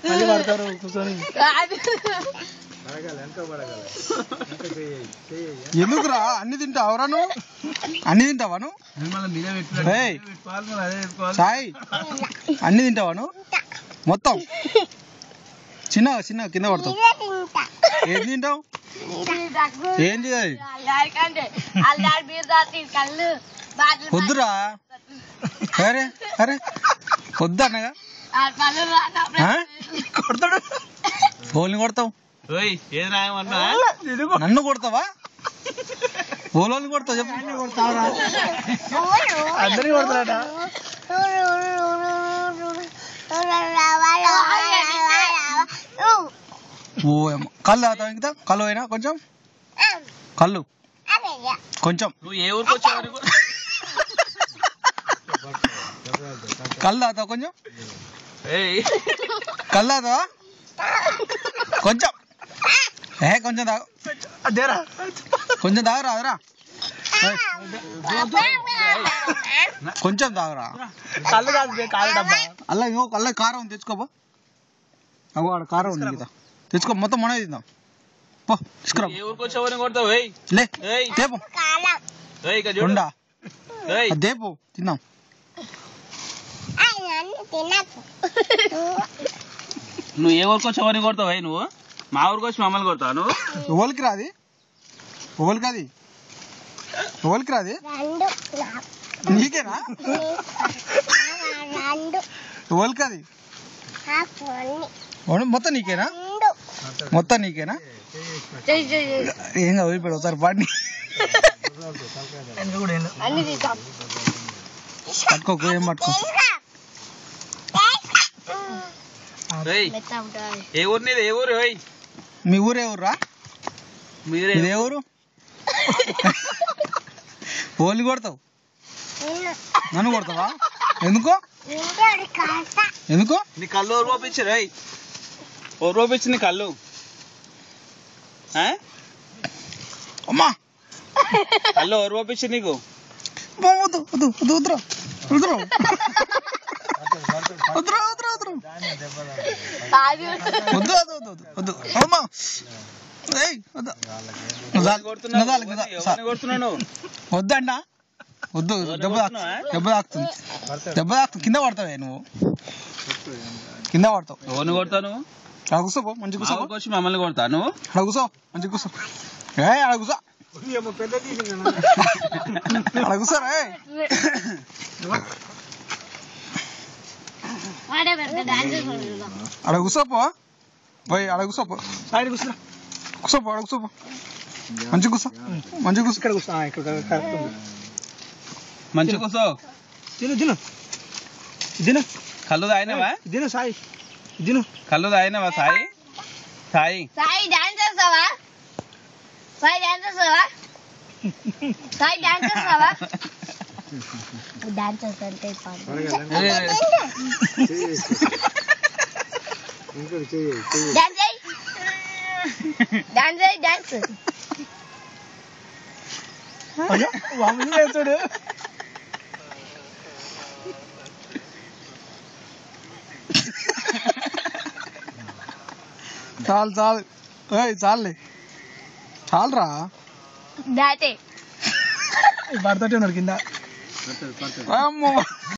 మళ్ళీ పడతారు కూర్చొని. ఎందుకురా అన్ని తింటావురా నువ్వు? అన్ని తింటావా నువ్వు? సాయి అన్ని తింటావా నువ్వు? మొత్తం చిన్న చిన్న కింద పడతావు. ఏం తింటావు? ఏంటి అది? వద్దురా. అరే అరే వద్దు అన్నగా. కొడతాడు. ఓల్ని కొడతావు. నన్ను కొడతావా? ఓలోని కొడతావు చెప్పు. అందరినీ కొడతాడట. ఓ కళ్ళు తాగుతావు? ఇంకా కళ్ళు అయినా కొంచెం కళ్ళు కొంచెం. నువ్వు ఏ ఊరికి వచ్చావు? కళ్ళు తాగుతావు కొంచెం? కళ్ళు తాగుతావా? కొంచెం కొంచెం తాగు. కొంచెం తాగురా అదరా. కొంచెం తాగురా. అలా ఇంకో అల్ల కారం ఉంది తెచ్చుకోపో. అగో ఆడ కారం ఉంది కదా తెచ్చుకో. మొత్తం మనమే తిందాం పో. తీసుకురా. లే తేపు ఉండా దేపు తిందాం. నువ్వు ఏ ఊరికి వచ్చావని కొడతావు? నువ్వు మా ఊరికి వచ్చి మమ్మల్ని కొడతావు నువ్వు? ఓలికి రాది. ఓలికి అది ఓలికి రాది. నీకేనా? ఓలికి అది మొత్తం నీకేనా? మొత్తం నీకేనా? ఏం కాదు వదిలిపెడు ఒకసారి పాడిని. పట్టుకోకు ఏం పట్టుకో. ఏ ఊరు నీది? ఏ ఊరు? మీ ఊరు ఏ ఊర్రా? మీదే ఊరు? ఓలి కొడతావు? నన్ను కొడతావా? ఎందుకో? ఎందుకో? నీ కళ్ళు ఎవరు పంపించారు? ఎవరు పంపించి నీ కళ్ళు? అమ్మా కళ్ళు ఎవరు పంపించి నీకు? వద్దు వద్దు వద్దు వద్దురా వద్దురా వద్దురా వద్దురా వద్దురా వద్దు వద్దు వద్దు వద్దు అమ్మా. వద్దన్నా వద్దు. దెబ్బ తాకుతుంది. దెబ్బ తాకుతుంది. కింద పడతావే నువ్వు. కింద పడతావు. ఎవరిని కొడతాను? అక్కడ కూర్చోపో. మంచి కూర్చో. వచ్చి మమ్మల్ని కొడతాను. అక్కడ కూర్చో. మంచి కూర్చో. అక్కడ కూర్చో. అక్కడ కూర్చోరా. అక్కడ కూర్చోపో. పోయి అక్కడ కూర్చోపో. సైడ్ కూర్చోరా. కూర్చోపో. అక్కడ కూర్చోపో. మంచి కూర్చో. మంచి కూర్చో. ఇక్కడ కూర్చో. ఇక్కడ మంచి కూర్చో. తిను తిను తిను. కళ్ళు తాగినవా? తిను సాయి తిను. కళ్ళు తాగినవా సాయి? సాయి సాయి డాన్స్ చేస్తావా? సాయి డాన్స్ చేస్తావా? సాయి డాన్స్ చేస్తావా? డాన్స్ చేస్తుంటే డాన్స్ డాన్స్ డాన్స్ చూడు. చాలు చాలు. చాలులే చాలురా. దాటే పడతట్టే ఉన్నాడు కింద. అమ్మో.